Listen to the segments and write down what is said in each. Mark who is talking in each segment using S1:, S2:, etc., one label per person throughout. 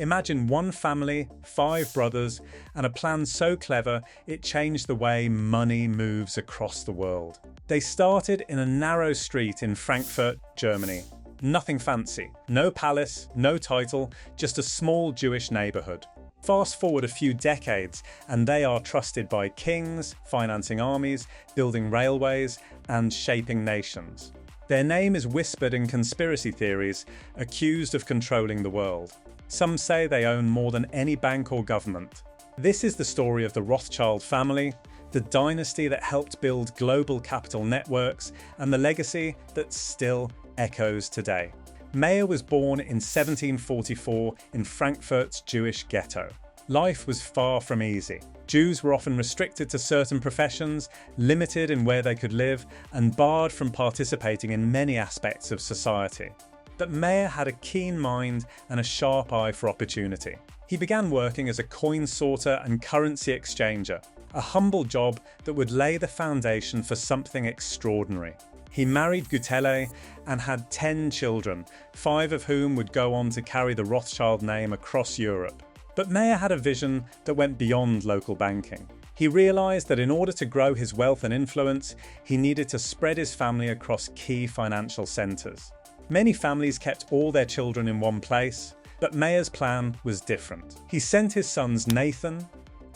S1: Imagine one family, 5 brothers, and a plan so clever it changed the way money moves across the world. They started in a narrow street in Frankfurt, Germany. Nothing fancy, no palace, no title, just a small Jewish neighborhood. Fast forward a few decades, and they are trusted by kings, financing armies, building railways, and shaping nations. Their name is whispered in conspiracy theories, accused of controlling the world. Some say they own more than any bank or government. This is the story of the Rothschild family, the dynasty that helped build global capital networks, and the legacy that still echoes today. Mayer was born in 1744 in Frankfurt's Jewish ghetto. Life was far from easy. Jews were often restricted to certain professions, limited in where they could live, and barred from participating in many aspects of society. But Mayer had a keen mind and a sharp eye for opportunity. He began working as a coin sorter and currency exchanger, a humble job that would lay the foundation for something extraordinary. He married Gutele and had 10 children, 5 of whom would go on to carry the Rothschild name across Europe. But Mayer had a vision that went beyond local banking. He realized that in order to grow his wealth and influence, he needed to spread his family across key financial centers. Many families kept all their children in one place, but Mayer's plan was different. He sent his sons Nathan,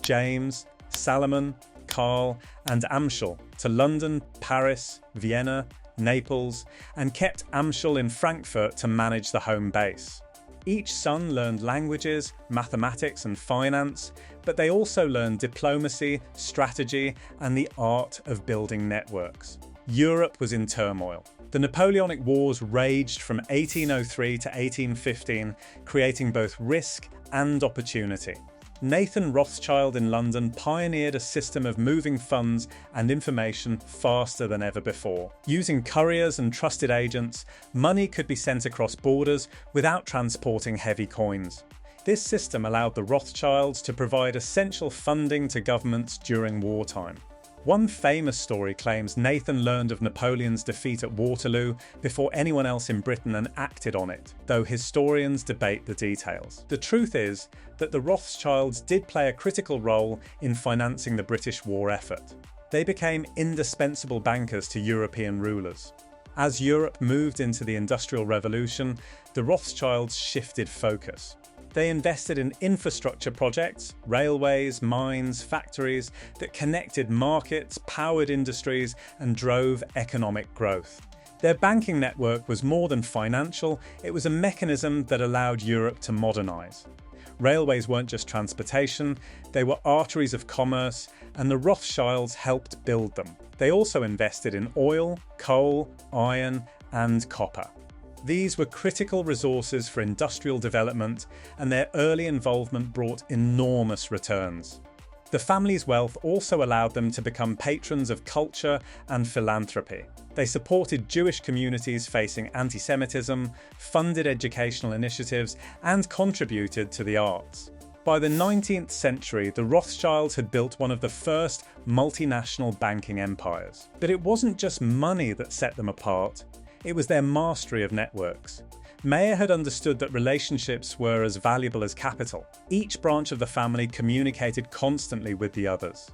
S1: James, Salomon, Carl, and Amschel to London, Paris, Vienna, Naples, and kept Amschel in Frankfurt to manage the home base. Each son learned languages, mathematics, and finance, but they also learned diplomacy, strategy, and the art of building networks. Europe was in turmoil. The Napoleonic Wars raged from 1803 to 1815, creating both risk and opportunity. Nathan Rothschild in London pioneered a system of moving funds and information faster than ever before. Using couriers and trusted agents, money could be sent across borders without transporting heavy coins. This system allowed the Rothschilds to provide essential funding to governments during wartime. One famous story claims Nathan learned of Napoleon's defeat at Waterloo before anyone else in Britain acted on it, though historians debate the details. The truth is that the Rothschilds did play a critical role in financing the British war effort. They became indispensable bankers to European rulers. As Europe moved into the Industrial Revolution, the Rothschilds shifted focus. They invested in infrastructure projects, railways, mines, factories that connected markets, powered industries, and drove economic growth. Their banking network was more than financial, it was a mechanism that allowed Europe to modernize. Railways weren't just transportation, they were arteries of commerce, and the Rothschilds helped build them. They also invested in oil, coal, iron, and copper. These were critical resources for industrial development, and their early involvement brought enormous returns. The family's wealth also allowed them to become patrons of culture and philanthropy. They supported Jewish communities facing anti-Semitism, funded educational initiatives, and contributed to the arts. By the 19th century, the Rothschilds had built one of the first multinational banking empires. But it wasn't just money that set them apart. It was their mastery of networks. Mayer had understood that relationships were as valuable as capital. Each branch of the family communicated constantly with the others.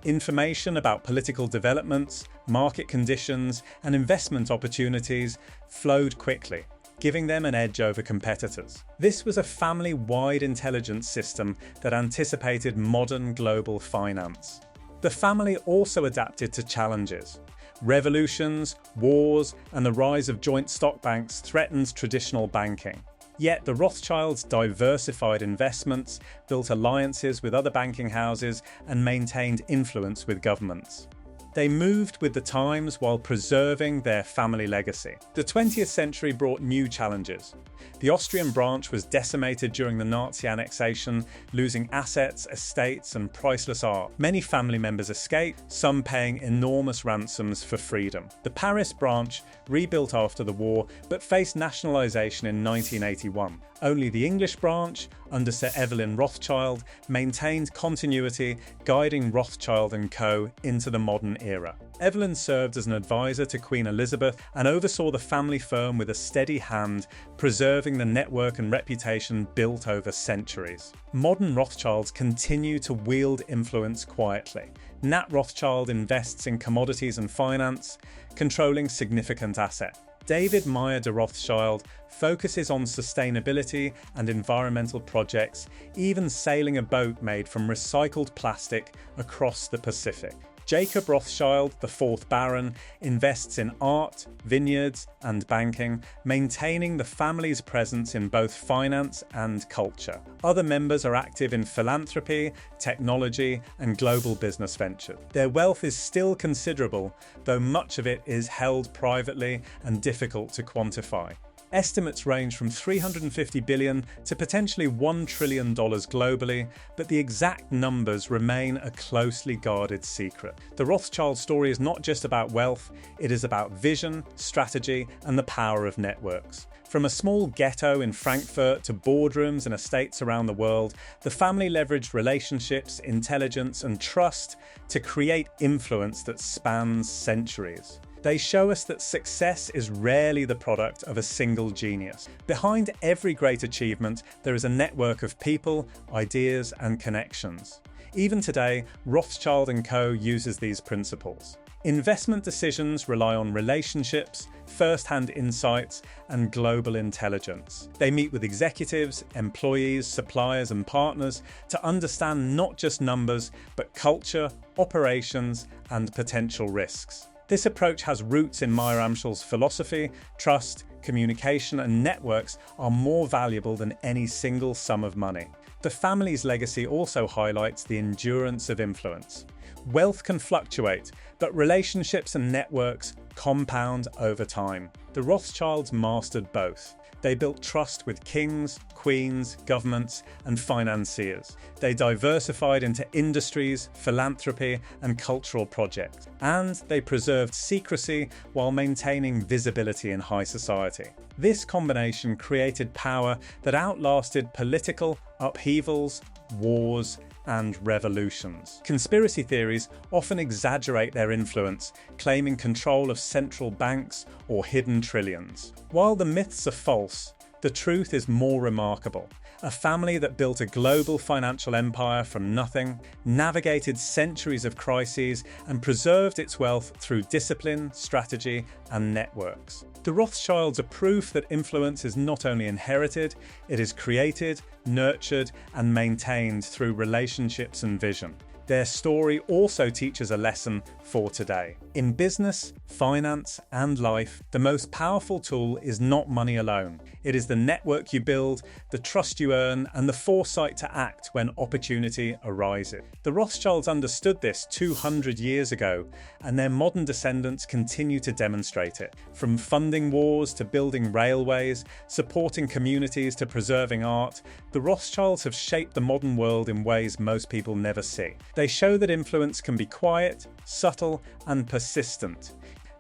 S1: Information about political developments, market conditions, and investment opportunities flowed quickly, giving them an edge over competitors. This was a family-wide intelligence system that anticipated modern global finance. The family also adapted to challenges. Revolutions, wars, and the rise of joint stock banks threatened traditional banking. Yet the Rothschilds diversified investments, built alliances with other banking houses, and maintained influence with governments. They moved with the times while preserving their family legacy. The 20th century brought new challenges. The Austrian branch was decimated during the Nazi annexation, losing assets, estates, and priceless art. Many family members escaped, some paying enormous ransoms for freedom. The Paris branch rebuilt after the war, but faced nationalization in 1981. Only the English branch, under Sir Evelyn Rothschild, maintained continuity, guiding Rothschild & Co. into the modern era. Evelyn served as an advisor to Queen Elizabeth and oversaw the family firm with a steady hand, preserving the network and reputation built over centuries. Modern Rothschilds continue to wield influence quietly. Nat Rothschild invests in commodities and finance, controlling significant assets. David Meyer de Rothschild focuses on sustainability and environmental projects, even sailing a boat made from recycled plastic across the Pacific. Jacob Rothschild, the fourth Baron, invests in art, vineyards, and banking, maintaining the family's presence in both finance and culture. Other members are active in philanthropy, technology, and global business ventures. Their wealth is still considerable, though much of it is held privately and difficult to quantify. Estimates range from $350 billion to potentially $1 trillion globally, but the exact numbers remain a closely guarded secret. The Rothschild story is not just about wealth, it is about vision, strategy, and the power of networks. From a small ghetto in Frankfurt to boardrooms and estates around the world, the family leveraged relationships, intelligence, and trust to create influence that spans centuries. They show us that success is rarely the product of a single genius. Behind every great achievement, there is a network of people, ideas, and connections. Even today, Rothschild & Co. uses these principles. Investment decisions rely on relationships, first-hand insights, and global intelligence. They meet with executives, employees, suppliers, and partners to understand not just numbers, but culture, operations, and potential risks. This approach has roots in Meyer Amschel's philosophy. Trust, communication, and networks are more valuable than any single sum of money. The family's legacy also highlights the endurance of influence. Wealth can fluctuate, but relationships and networks compound over time. The Rothschilds mastered both. They built trust with kings, queens, governments, and financiers. They diversified into industries, philanthropy, and cultural projects. And they preserved secrecy while maintaining visibility in high society. This combination created power that outlasted political upheavals, wars, and revolutions. Conspiracy theories often exaggerate their influence, claiming control of central banks or hidden trillions. While the myths are false, the truth is more remarkable. A family that built a global financial empire from nothing, navigated centuries of crises, and preserved its wealth through discipline, strategy, and networks. The Rothschilds are proof that influence is not only inherited, it is created, nurtured, and maintained through relationships and vision. Their story also teaches a lesson for today. In business, finance, and life, the most powerful tool is not money alone. It is the network you build, the trust you earn, and the foresight to act when opportunity arises. The Rothschilds understood this 200 years ago, and their modern descendants continue to demonstrate it. From funding wars to building railways, supporting communities to preserving art, the Rothschilds have shaped the modern world in ways most people never see. They show that influence can be quiet, subtle, and persistent.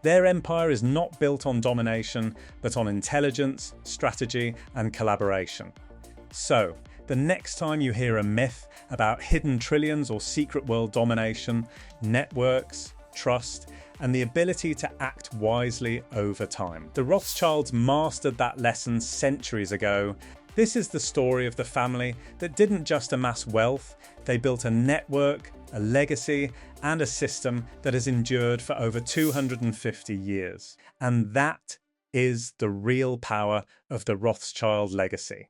S1: Their empire is not built on domination, but on intelligence, strategy, and collaboration. So, the next time you hear a myth about hidden trillions or secret world domination, networks, trust, and the ability to act wisely over time. The Rothschilds mastered that lesson centuries ago. This is the story of the family that didn't just amass wealth, they built a network, a legacy, and a system that has endured for over 250 years. And that is the real power of the Rothschild legacy.